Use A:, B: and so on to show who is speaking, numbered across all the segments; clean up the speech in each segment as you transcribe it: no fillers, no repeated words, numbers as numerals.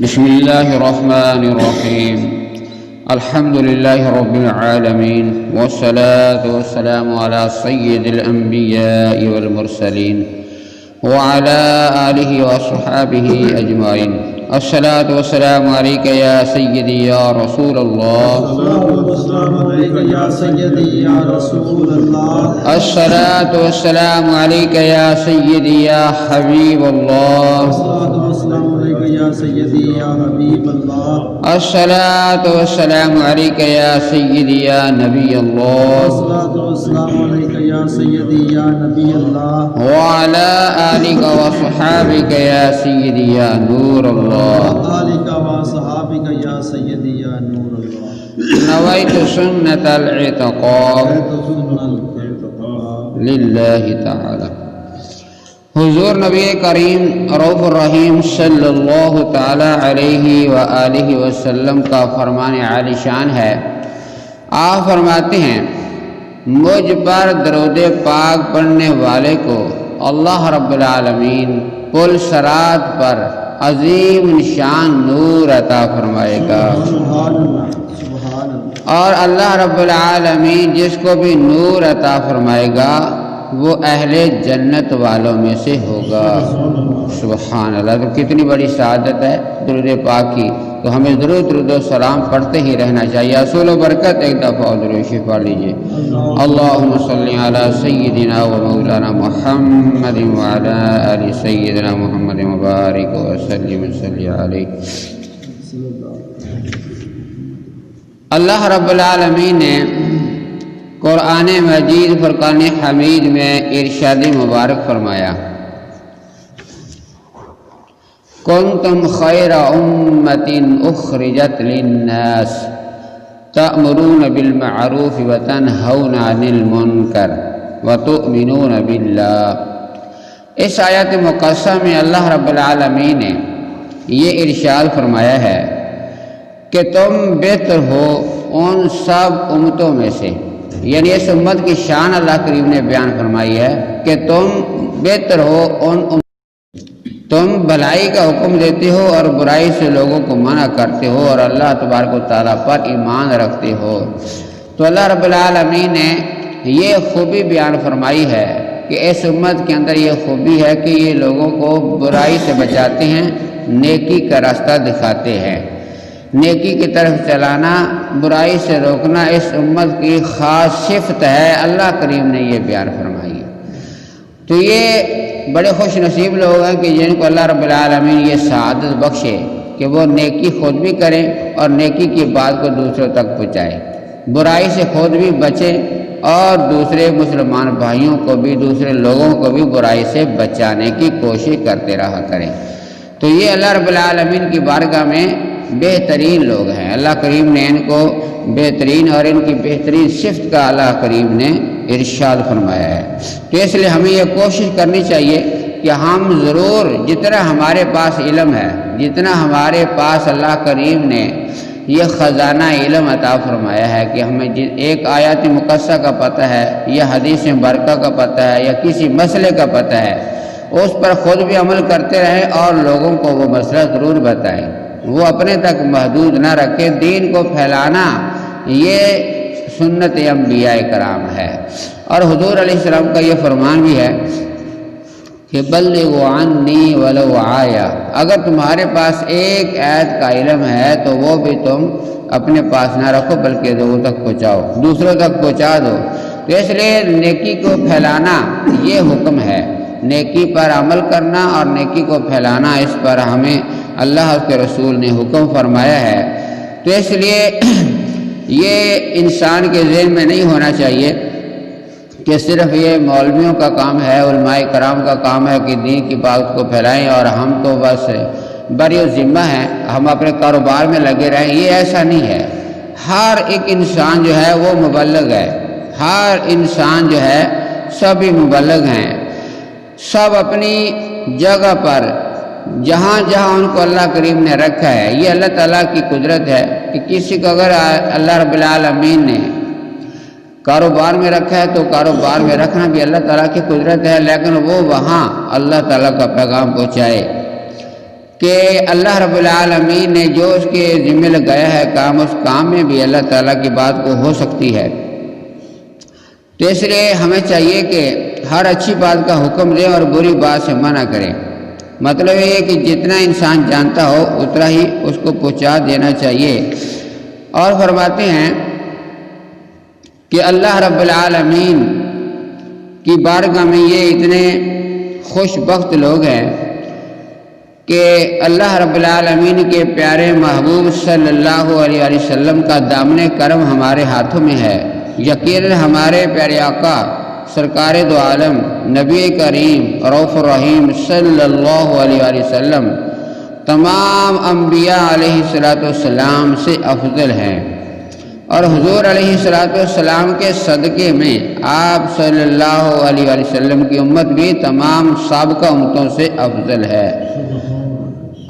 A: بسم الله الرحمن الرحيم. الحمد لله رب العالمين، والصلاة والسلام على سيد الأنبياء والمرسلين وعلى آله وصحابه أجمعين. الصلاة والسلام عليك يا سيدي يا رسول الله.
B: السلام عليك يا سيدي يا رسول الله.
A: الصلاة والسلام عليك يا سيدي يا حبيب الله.
B: الصلاة والسلام عليك يا سيدي يا حبيب الله.
A: الصلاة والسلام عليك يا سيدي يا نبي الله.
B: الصلاة والسلام عليك يا سيدي يا نبي الله.
A: وعلى آلك وصحابك يا سيدي يا نور الله.
B: آلك وصحابك يا سيدي يا نور الله.
A: نويت سنة الاعتقاد لله تعالی. حضور نبی کریم رؤوف الرحیم صلی اللہ تعالی علیہ وآلہ وسلم کا فرمان عالی شان ہے. آپ فرماتے ہیں، مجھ پر درود پاک پڑھنے والے کو اللہ رب العالمین پل صراط پر عظیم شان نور عطا فرمائے گا،
B: سبحان اللہ سبحان اللہ.
A: اور اللہ رب العالمین جس کو بھی نور عطا فرمائے گا وہ اہل جنت والوں میں سے ہوگا. سبحان اللہ. تو کتنی بڑی سعادت ہے درود پاک کی. تو ہمیں ضرور درود و سلام پڑھتے ہی رہنا چاہیے. اصول و برکت ایک دفعہ درود شریف پڑھ لیجیے. اللہم صلی علی سیدنا و مولانا محمد وعلی آل سیدنا محمد مبارک وسلم صلی علیہ. اللہ رب العالمین نے قرآن مجید فرقان حمید میں ارشاد مبارک فرمایا، کنتم خیر امت اخرجت للناس تأمرون بالمعروف وتنہون عن المنکر وتؤمنون باللہ. اس آیت مقدسہ میں اللہ رب العالمین نے یہ ارشاد فرمایا ہے کہ تم بہتر ہو ان سب امتوں میں سے. یعنی اس امت کی شان اللہ کریم نے بیان فرمائی ہے کہ تم بہتر ہو تم بھلائی کا حکم دیتے ہو اور برائی سے لوگوں کو منع کرتے ہو اور اللہ تبارک و تعالیٰ پر ایمان رکھتے ہو. تو اللہ رب العالمین نے یہ خوبی بیان فرمائی ہے کہ اس امت کے اندر یہ خوبی ہے کہ یہ لوگوں کو برائی سے بچاتے ہیں، نیکی کا راستہ دکھاتے ہیں. نیکی کی طرف چلانا، برائی سے روکنا اس امت کی خاص صفت ہے. اللہ کریم نے یہ بیان فرمائی ہے. تو یہ بڑے خوش نصیب لوگ ہیں کہ جن کو اللہ رب العالمین یہ سعادت بخشے کہ وہ نیکی خود بھی کریں اور نیکی کی بات کو دوسروں تک پہنچائیں، برائی سے خود بھی بچیں اور دوسرے مسلمان بھائیوں کو بھی، دوسرے لوگوں کو بھی برائی سے بچانے کی کوشش کرتے رہا کریں. تو یہ اللہ رب العالمین کی بارگاہ میں بہترین لوگ ہیں. اللہ کریم نے ان کو بہترین اور ان کی بہترین صفت کا اللہ کریم نے ارشاد فرمایا ہے. تو اس لیے ہمیں یہ کوشش کرنی چاہیے کہ ہم ضرور جتنا ہمارے پاس علم ہے، جتنا ہمارے پاس اللہ کریم نے یہ خزانہ علم عطا فرمایا ہے کہ ہمیں ایک آیات مقدسہ کا پتہ ہے یا حدیث مبارکہ کا پتہ ہے یا کسی مسئلے کا پتہ ہے، اس پر خود بھی عمل کرتے رہیں اور لوگوں کو وہ مسئلہ ضرور بتائیں. وہ اپنے تک محدود نہ رکھے. دین کو پھیلانا یہ سنت انبیاء کرام ہے. اور حضور علیہ السلام کا یہ فرمان بھی ہے کہ بلغوا عنی ولو آیا. اگر تمہارے پاس ایک آیت کا علم ہے تو وہ بھی تم اپنے پاس نہ رکھو بلکہ لوگوں تک پہنچاؤ، دوسروں تک پہنچا دو. تو اس لیے نیکی کو پھیلانا یہ حکم ہے. نیکی پر عمل کرنا اور نیکی کو پھیلانا، اس پر ہمیں اللہ کے رسول نے حکم فرمایا ہے. تو اس لیے یہ انسان کے ذہن میں نہیں ہونا چاہیے کہ صرف یہ مولویوں کا کام ہے، علماء کرام کا کام ہے کہ دین کی بات کو پھیلائیں اور ہم تو بس بری ذمہ ہیں، ہم اپنے کاروبار میں لگے رہیں. یہ ایسا نہیں ہے. ہر ایک انسان جو ہے وہ مبلغ ہے. ہر انسان جو ہے سبھی مبلغ ہیں. سب اپنی جگہ پر جہاں جہاں ان کو اللہ کریم نے رکھا ہے. یہ اللہ تعالیٰ کی قدرت ہے کہ کسی کو اگر اللہ رب العالمین نے کاروبار میں رکھا ہے تو کاروبار میں رکھنا بھی اللہ تعالیٰ کی قدرت ہے، لیکن وہ وہاں اللہ تعالیٰ کا پیغام پہنچائے. کہ اللہ رب العالمین نے جو اس کے ذمہ لگایا ہے کام، اس کام میں بھی اللہ تعالیٰ کی بات کو ہو سکتی ہے۔ تو اس لیے ہمیں چاہیے کہ ہر اچھی بات کا حکم دیں اور بری بات سے منع کریں۔ مطلب یہ ہے کہ جتنا انسان جانتا ہو اتنا ہی اس کو پہنچا دینا چاہیے۔ اور فرماتے ہیں کہ اللہ رب العالمین کی بارگاہ میں یہ اتنے خوش بخت لوگ ہیں کہ اللہ رب العالمین کے پیارے محبوب صلی اللہ علیہ وسلم کا دامن کرم ہمارے ہاتھوں میں ہے۔ یقیناً ہمارے پیارے آقا سرکار دو عالم نبی کریم رؤوف الرحیم صلی اللہ علیہ وسلم تمام انبیاء علیہ السلام سے افضل ہیں، اور حضور علیہ السلام کے صدقے میں آپ صلی اللہ علیہ وسلم کی امت بھی تمام سابقہ امتوں سے افضل ہے۔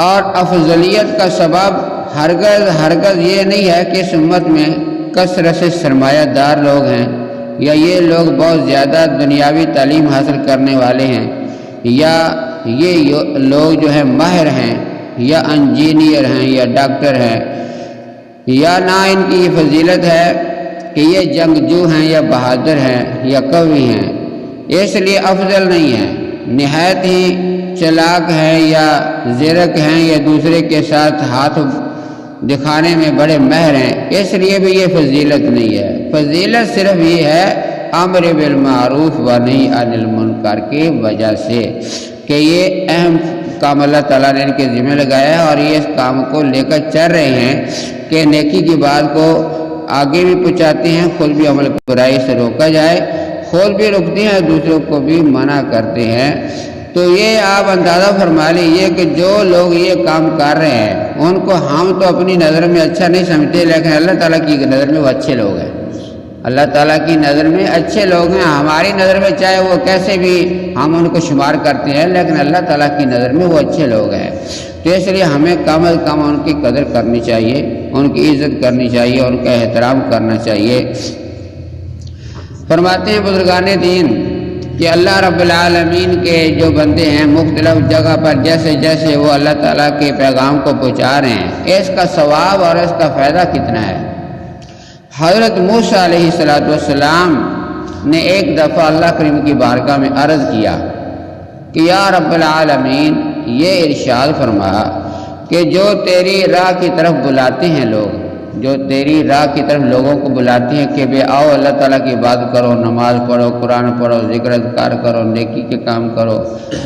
A: اور افضلیت کا سبب ہرگز یہ نہیں ہے کہ اس امت میں کثرت سے سرمایہ دار لوگ ہیں، یا یہ لوگ بہت زیادہ دنیاوی تعلیم حاصل کرنے والے ہیں، یا یہ لوگ جو ہیں ماہر ہیں، یا انجینئر ہیں، یا ڈاکٹر ہیں، یا نہ ان کی یہ فضیلت ہے کہ یہ جنگجو ہیں، یا بہادر ہیں، یا قوی ہیں۔ اس لیے افضل نہیں ہیں، نہایت ہی چلاک ہیں، یا زیرک ہیں، یا دوسرے کے ساتھ ہاتھ دکھانے میں بڑے ماہر ہیں، اس لیے بھی یہ فضیلت نہیں ہے۔ فضیلت صرف یہ ہے امر بالمعروف و نہی عن المنکر کی وجہ سے کہ یہ اہم کام اللہ تعالیٰ نے ان کے ذمہ لگایا ہے، اور یہ اس کام کو لے کر چل رہے ہیں کہ نیکی کی بات کو آگے بھی پہنچاتے ہیں، خود بھی عمل برائی سے روکا جائے، خود بھی رکتے ہیں، دوسروں کو بھی منع کرتے ہیں۔ تو یہ آپ اندازہ فرما لیجیے کہ جو لوگ یہ کام کر رہے ہیں ان کو ہم تو اپنی نظر میں اچھا نہیں سمجھتے، لیکن اللہ تعالیٰ کی نظر میں وہ اچھے لوگ ہیں۔ اللہ تعالیٰ کی نظر میں اچھے لوگ ہیں، ہماری نظر میں چاہے وہ کیسے بھی ہم ان کو شمار کرتے ہیں، لیکن اللہ تعالیٰ کی نظر میں وہ اچھے لوگ ہیں۔ تو اس لیے ہمیں کم از کم ان کی قدر کرنی چاہیے، ان کی عزت کرنی چاہیے، ان کا احترام کرنا چاہیے۔ فرماتے ہیں بزرگان دین کہ اللہ رب العالمین کے جو بندے ہیں مختلف جگہ پر جیسے جیسے وہ اللہ تعالیٰ کے پیغام کو پہنچا رہے ہیں، اس کا ثواب اور اس کا فائدہ کتنا ہے۔ حضرت موسیٰ علیہ السلام نے ایک دفعہ اللہ کریم کی بارگاہ میں عرض کیا کہ یا رب العالمین، یہ ارشاد فرما کہ جو تیری راہ کی طرف بلاتے ہیں لوگ، جو تیری راہ کی طرف لوگوں کو بلاتے ہیں کہ بے آؤ اللہ تعالیٰ کی بات کرو، نماز پڑھو، قرآن پڑھو، ذکر اذکار کرو، نیکی کے کام کرو،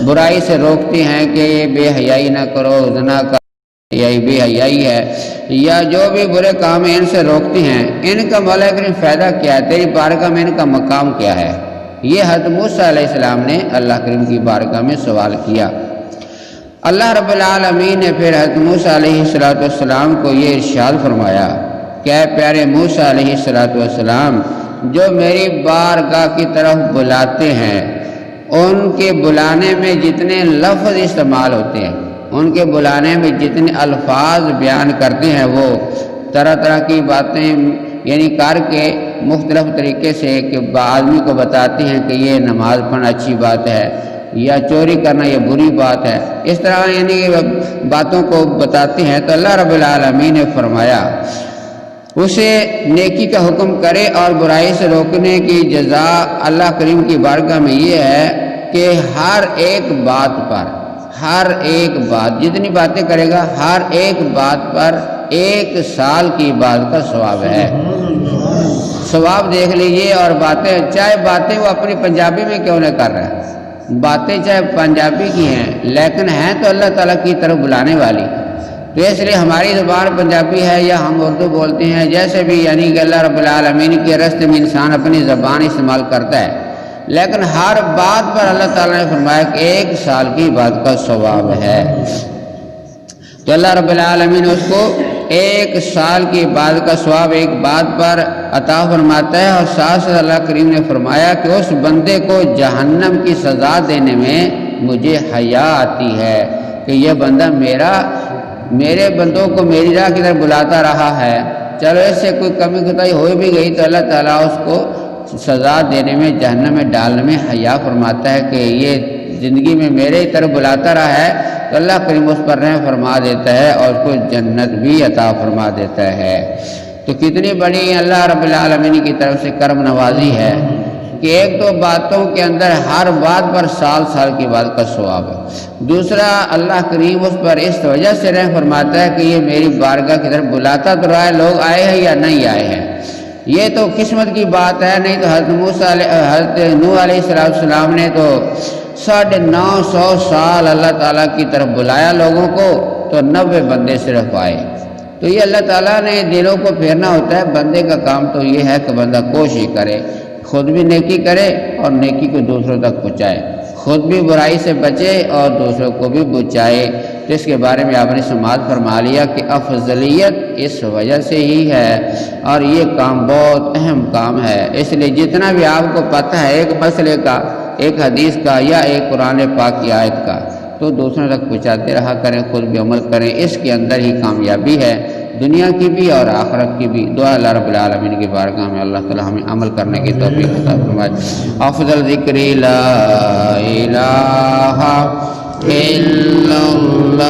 A: برائی سے روکتے ہیں کہ یہ بے حیائی نہ کرو، زنا کا یہی بے حیائی ہے، یا جو بھی برے کام ہیں ان سے روکتے ہیں، ان کا مولا کریم فائدہ کیا ہے، تیری بارگاہ میں ان کا مقام کیا ہے؟ یہ حضرت موسیٰ علیہ السلام نے اللہ کریم کی بارگاہ میں سوال کیا۔ اللہ رب العالمین نے پھر حضرت موسیٰ علیہ السلام کو یہ ارشاد فرمایا کہ اے پیارے موسیٰ علیہ السلام، جو میری بارگاہ کی طرف بلاتے ہیں ان کے بلانے میں جتنے لفظ استعمال ہوتے ہیں، ان کے بلانے میں جتنے الفاظ بیان کرتے ہیں، وہ طرح طرح کی باتیں یعنی کر کے مختلف طریقے سے کہ آدمی کو بتاتے ہیں کہ یہ نماز پڑھنا اچھی بات ہے، یا چوری کرنا یہ بری بات ہے، اس طرح یعنی باتوں کو بتاتے ہیں۔ تو اللہ رب العالمین نے فرمایا اسے نیکی کا حکم کرے اور برائی سے روکنے کی جزا اللہ کریم کی بارگاہ میں یہ ہے کہ ہر ایک بات پر، ہر ایک بات جتنی باتیں کرے گا، ہر ایک بات پر 1 سال کی بات کا ثواب ہے۔ ثواب دیکھ لیجئے۔ اور باتیں چاہے باتیں وہ اپنی پنجابی میں کیوں نہ کر رہے ہیں، باتیں چاہے پنجابی کی ہیں لیکن ہیں تو اللہ تعالیٰ کی طرف بلانے والی۔ تو اس لیے ہماری زبان پنجابی ہے یا ہم اردو بولتے ہیں، جیسے بھی یعنی کہ اللہ رب العالمین کے راستے میں انسان اپنی زبان استعمال کرتا ہے، لیکن ہر بات پر اللہ تعالیٰ نے فرمایا کہ 1 سال کی بات کا ثواب ہے۔ تو اللہ رب العالمین اس کو 1 سال کی بات کا ثواب ایک بات پر عطا فرماتا ہے، اور ساتھ ساتھ اللہ کریم نے فرمایا کہ اس بندے کو جہنم کی سزا دینے میں مجھے حیا آتی ہے کہ یہ بندہ میرے بندوں کو میری راہ کی طرف بلاتا رہا ہے، چلو اس سے کوئی کمی کوتاہی ہو بھی گئی تو اللہ تعالیٰ اس کو سزا دینے میں، جہنم میں ڈالنے میں حیا فرماتا ہے کہ یہ زندگی میں میرے ہی طرف بلاتا رہا ہے تو اللہ کریم اس پر رحم فرما دیتا ہے اور اس کو جنت بھی عطا فرما دیتا ہے۔ تو کتنی بڑی اللہ رب العالمین کی طرف سے کرم نوازی ہے کہ ایک تو باتوں کے اندر ہر بات پر سال سال کی بات کا ثواب ہے، دوسرا اللہ کریم اس پر اس وجہ سے رحم فرماتا ہے کہ یہ میری بارگاہ کی طرف بلاتا تو رہا ہے، لوگ آئے ہیں یا نہیں آئے ہیں، یہ تو قسمت کی بات ہے۔ نہیں تو حضرت نوح علیہ السلام نے تو 950 سال اللہ تعالیٰ کی طرف بلایا لوگوں کو، تو 90 بندے صرف آئے۔ تو یہ اللہ تعالیٰ نے دلوں کو پھیرنا ہوتا ہے، بندے کا کام تو یہ ہے کہ بندہ کوشش کرے، خود بھی نیکی کرے اور نیکی کو دوسروں تک پہنچائے، خود بھی برائی سے بچے اور دوسروں کو بھی بچائے۔ تو اس کے بارے میں آپ نے سماعت فرما لیا کہ افضلیت اس وجہ سے ہی ہے، اور یہ کام بہت اہم کام ہے۔ اس لیے جتنا بھی آپ کو پتہ ہے ایک مسئلے کا، ایک حدیث کا یا ایک قرآن پاک کی آیت کا، تو دوسروں تک پہنچاتے رہا کریں، خود بھی عمل کریں، اس کے اندر ہی کامیابی ہے، دنیا کی بھی اور آخرت کی بھی۔ دعا اللہ رب العالمین کی بارگاہ میں اللہ تعالی ہمیں عمل کرنے کی توفیق عطا فرمائے۔ افضل ذکر لا الہ الا اللہ